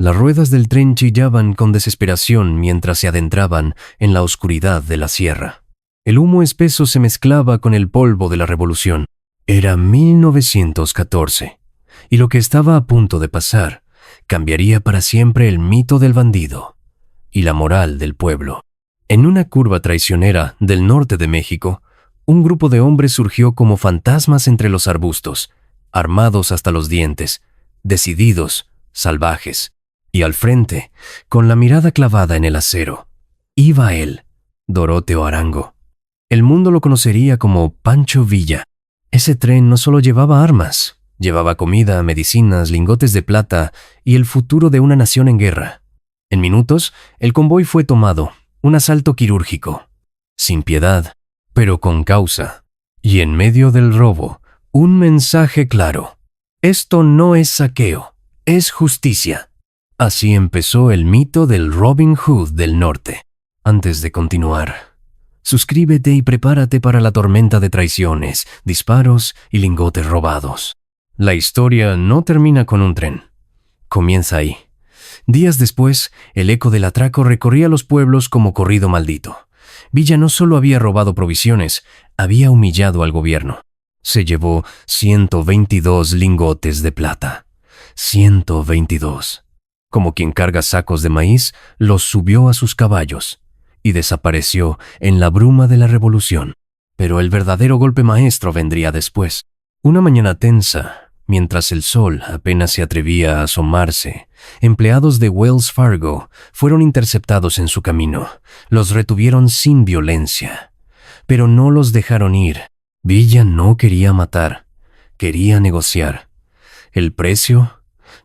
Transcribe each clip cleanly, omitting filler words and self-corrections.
Las ruedas del tren chillaban con desesperación mientras se adentraban en la oscuridad de la sierra. El humo espeso se mezclaba con el polvo de la revolución. Era 1914, y lo que estaba a punto de pasar cambiaría para siempre el mito del bandido y la moral del pueblo. En una curva traicionera del norte de México, un grupo de hombres surgió como fantasmas entre los arbustos, armados hasta los dientes, decididos, salvajes, y al frente, con la mirada clavada en el acero, iba él, Doroteo Arango. El mundo lo conocería como Pancho Villa. Ese tren no solo llevaba armas, llevaba comida, medicinas, lingotes de plata y el futuro de una nación en guerra. En minutos, el convoy fue tomado, un asalto quirúrgico, sin piedad, pero con causa. Y en medio del robo, un mensaje claro: esto no es saqueo, es justicia. Así empezó el mito del Robin Hood del norte. Antes de continuar, suscríbete y prepárate para la tormenta de traiciones, disparos y lingotes robados. La historia no termina con un tren. Comienza ahí. Días después, el eco del atraco recorría los pueblos como corrido maldito. Villa no solo había robado provisiones, había humillado al gobierno. Se llevó 122 lingotes de plata. 122. Como quien carga sacos de maíz, los subió a sus caballos y desapareció en la bruma de la revolución. Pero el verdadero golpe maestro vendría después. Una mañana tensa, mientras el sol apenas se atrevía a asomarse, empleados de Wells Fargo fueron interceptados en su camino. Los retuvieron sin violencia, pero no los dejaron ir. Villa no quería matar, quería negociar. El precio: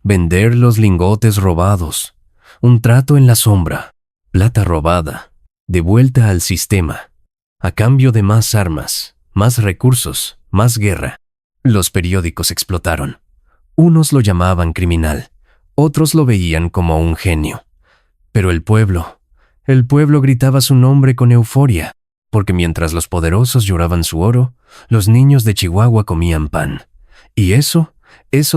vender los lingotes robados. Un trato en la sombra. Plata robada, de vuelta al sistema, a cambio de más armas, más recursos, más guerra. Los periódicos explotaron. Unos lo llamaban criminal, otros lo veían como un genio. Pero el pueblo gritaba su nombre con euforia, porque mientras los poderosos lloraban su oro, los niños de Chihuahua comían pan. Y eso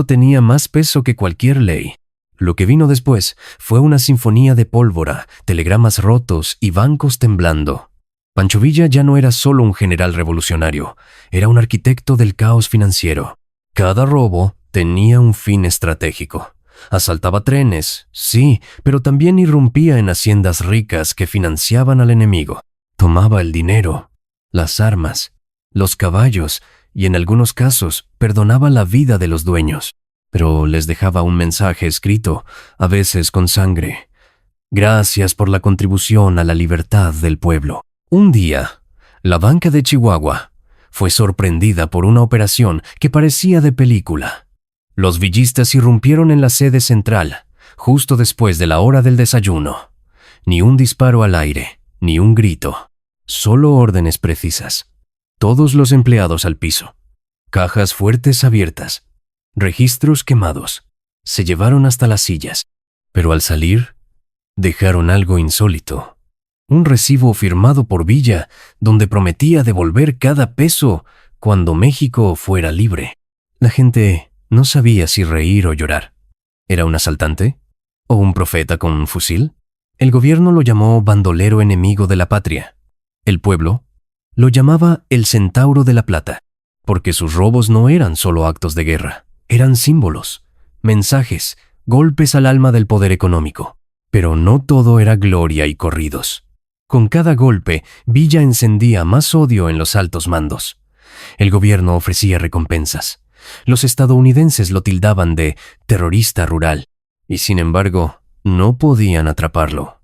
tenía más peso que cualquier ley. Lo que vino después fue una sinfonía de pólvora, telegramas rotos y bancos temblando. Pancho Villa ya no era solo un general revolucionario, era un arquitecto del caos financiero. Cada robo tenía un fin estratégico. Asaltaba trenes, sí, pero también irrumpía en haciendas ricas que financiaban al enemigo. Tomaba el dinero, las armas, los caballos y en algunos casos perdonaba la vida de los dueños. Pero les dejaba un mensaje escrito, a veces con sangre. Gracias por la contribución a la libertad del pueblo. Un día, la banca de Chihuahua fue sorprendida por una operación que parecía de película. Los villistas irrumpieron en la sede central, justo después de la hora del desayuno. Ni un disparo al aire, ni un grito, solo órdenes precisas. Todos los empleados al piso. Cajas fuertes abiertas. Registros quemados. Se llevaron hasta las sillas. Pero al salir, dejaron algo insólito. Un recibo firmado por Villa, donde prometía devolver cada peso cuando México fuera libre. La gente no sabía si reír o llorar. ¿Era un asaltante? ¿O un profeta con un fusil? El gobierno lo llamó bandolero enemigo de la patria. El pueblo lo llamaba el Centauro de la Plata, porque sus robos no eran solo actos de guerra. Eran símbolos, mensajes, golpes al alma del poder económico. Pero no todo era gloria y corridos. Con cada golpe, Villa encendía más odio en los altos mandos. El gobierno ofrecía recompensas. Los estadounidenses lo tildaban de terrorista rural, y sin embargo, no podían atraparlo.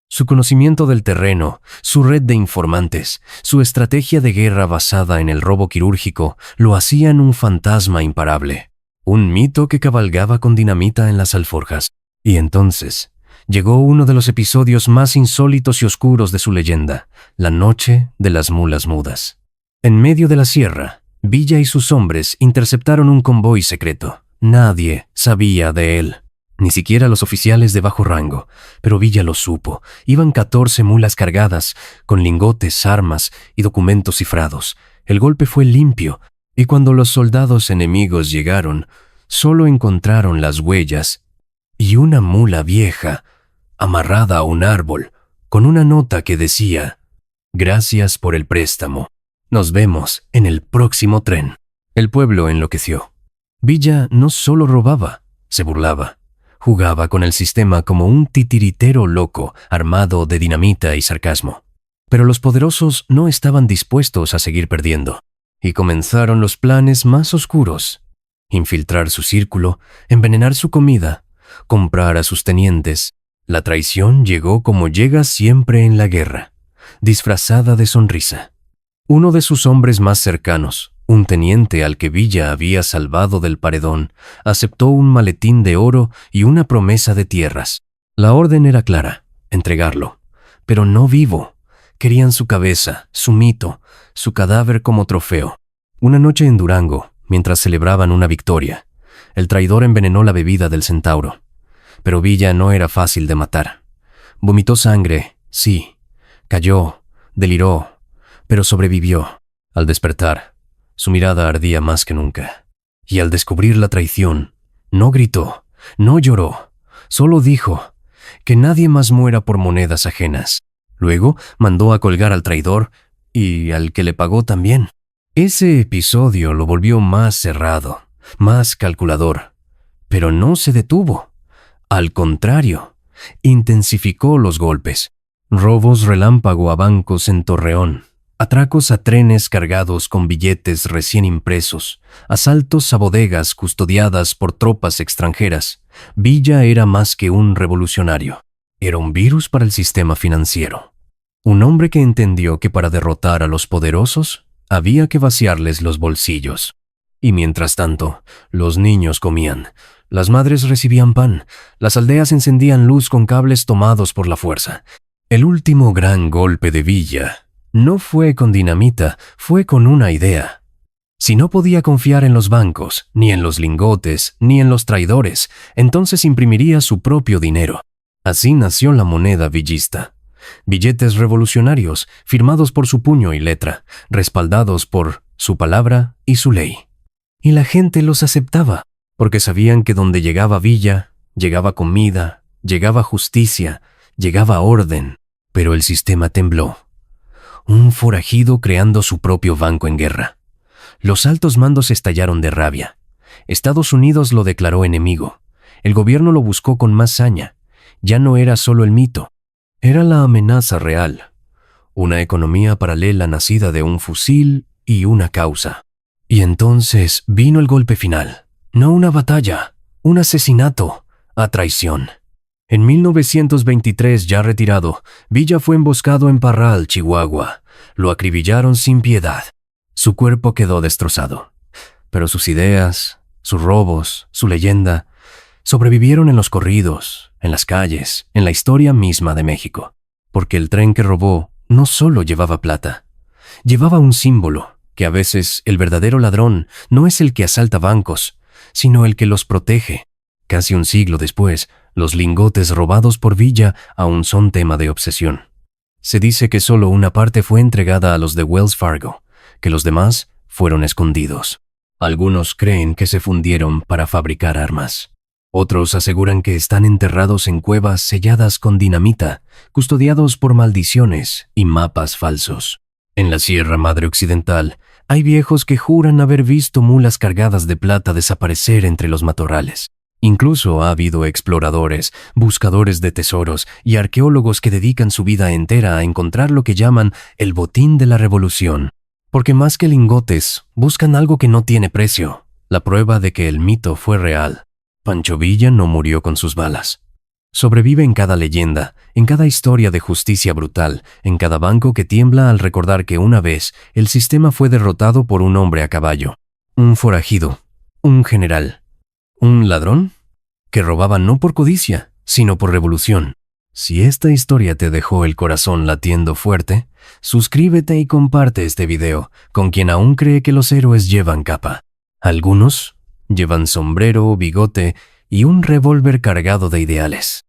Su conocimiento del terreno, su red de informantes, su estrategia de guerra basada en el robo quirúrgico lo hacían un fantasma imparable. Un mito que cabalgaba con dinamita en las alforjas. Y entonces llegó uno de los episodios más insólitos y oscuros de su leyenda, la noche de las mulas mudas. En medio de la sierra, Villa y sus hombres interceptaron un convoy secreto. Nadie sabía de él, ni siquiera los oficiales de bajo rango, pero Villa lo supo. Iban 14 mulas cargadas, con lingotes, armas y documentos cifrados. El golpe fue limpio, y cuando los soldados enemigos llegaron, solo encontraron las huellas y una mula vieja, amarrada a un árbol, con una nota que decía: «Gracias por el préstamo. Nos vemos en el próximo tren». El pueblo enloqueció. Villa no solo robaba, se burlaba. Jugaba con el sistema como un titiritero loco, armado de dinamita y sarcasmo. Pero los poderosos no estaban dispuestos a seguir perdiendo, y comenzaron los planes más oscuros: infiltrar su círculo, envenenar su comida, comprar a sus tenientes. La traición llegó como llega siempre en la guerra, disfrazada de sonrisa. Uno de sus hombres más cercanos, un teniente al que Villa había salvado del paredón, aceptó un maletín de oro y una promesa de tierras. La orden era clara: entregarlo, pero no vivo. Querían su cabeza, su mito, su cadáver como trofeo. Una noche en Durango, mientras celebraban una victoria, el traidor envenenó la bebida del centauro. Pero Villa no era fácil de matar. Vomitó sangre, sí. Cayó, deliró, pero sobrevivió. Al despertar, su mirada ardía más que nunca. Y al descubrir la traición, no gritó, no lloró, solo dijo: «Que nadie más muera por monedas ajenas». Luego mandó a colgar al traidor y al que le pagó también. Ese episodio lo volvió más cerrado, más calculador. Pero no se detuvo. Al contrario, intensificó los golpes. Robos relámpago a bancos en Torreón, atracos a trenes cargados con billetes recién impresos, asaltos a bodegas custodiadas por tropas extranjeras. Villa era más que un revolucionario. Era un virus para el sistema financiero. Un hombre que entendió que para derrotar a los poderosos había que vaciarles los bolsillos. Y mientras tanto, los niños comían, las madres recibían pan, las aldeas encendían luz con cables tomados por la fuerza. El último gran golpe de Villa no fue con dinamita, fue con una idea. Si no podía confiar en los bancos, ni en los lingotes, ni en los traidores, entonces imprimiría su propio dinero. Así nació la moneda villista. Billetes revolucionarios, firmados por su puño y letra, respaldados por su palabra y su ley. Y la gente los aceptaba, porque sabían que donde llegaba Villa, llegaba comida, llegaba justicia, llegaba orden. Pero el sistema tembló. Un forajido creando su propio banco en guerra. Los altos mandos estallaron de rabia. Estados Unidos lo declaró enemigo. El gobierno lo buscó con más saña. Ya no era solo el mito, era la amenaza real. Una economía paralela nacida de un fusil y una causa. Y entonces vino el golpe final. No una batalla, un asesinato a traición. En 1923, ya retirado, Villa fue emboscado en Parral, Chihuahua. Lo acribillaron sin piedad. Su cuerpo quedó destrozado. Pero sus ideas, sus robos, su leyenda, sobrevivieron en los corridos, en las calles, en la historia misma de México. Porque el tren que robó no solo llevaba plata, llevaba un símbolo, que a veces el verdadero ladrón no es el que asalta bancos, sino el que los protege. Casi un siglo después, los lingotes robados por Villa aún son tema de obsesión. Se dice que solo una parte fue entregada a los de Wells Fargo, que los demás fueron escondidos. Algunos creen que se fundieron para fabricar armas. Otros aseguran que están enterrados en cuevas selladas con dinamita, custodiados por maldiciones y mapas falsos. En la Sierra Madre Occidental, hay viejos que juran haber visto mulas cargadas de plata desaparecer entre los matorrales. Incluso ha habido exploradores, buscadores de tesoros y arqueólogos que dedican su vida entera a encontrar lo que llaman el botín de la revolución. Porque más que lingotes, buscan algo que no tiene precio, la prueba de que el mito fue real. Pancho Villa no murió con sus balas. Sobrevive en cada leyenda, en cada historia de justicia brutal, en cada banco que tiembla al recordar que una vez el sistema fue derrotado por un hombre a caballo, un forajido, un general, un ladrón que robaba no por codicia, sino por revolución. Si esta historia te dejó el corazón latiendo fuerte, suscríbete y comparte este video con quien aún cree que los héroes llevan capa. Algunos llevan sombrero, bigote y un revólver cargado de ideales.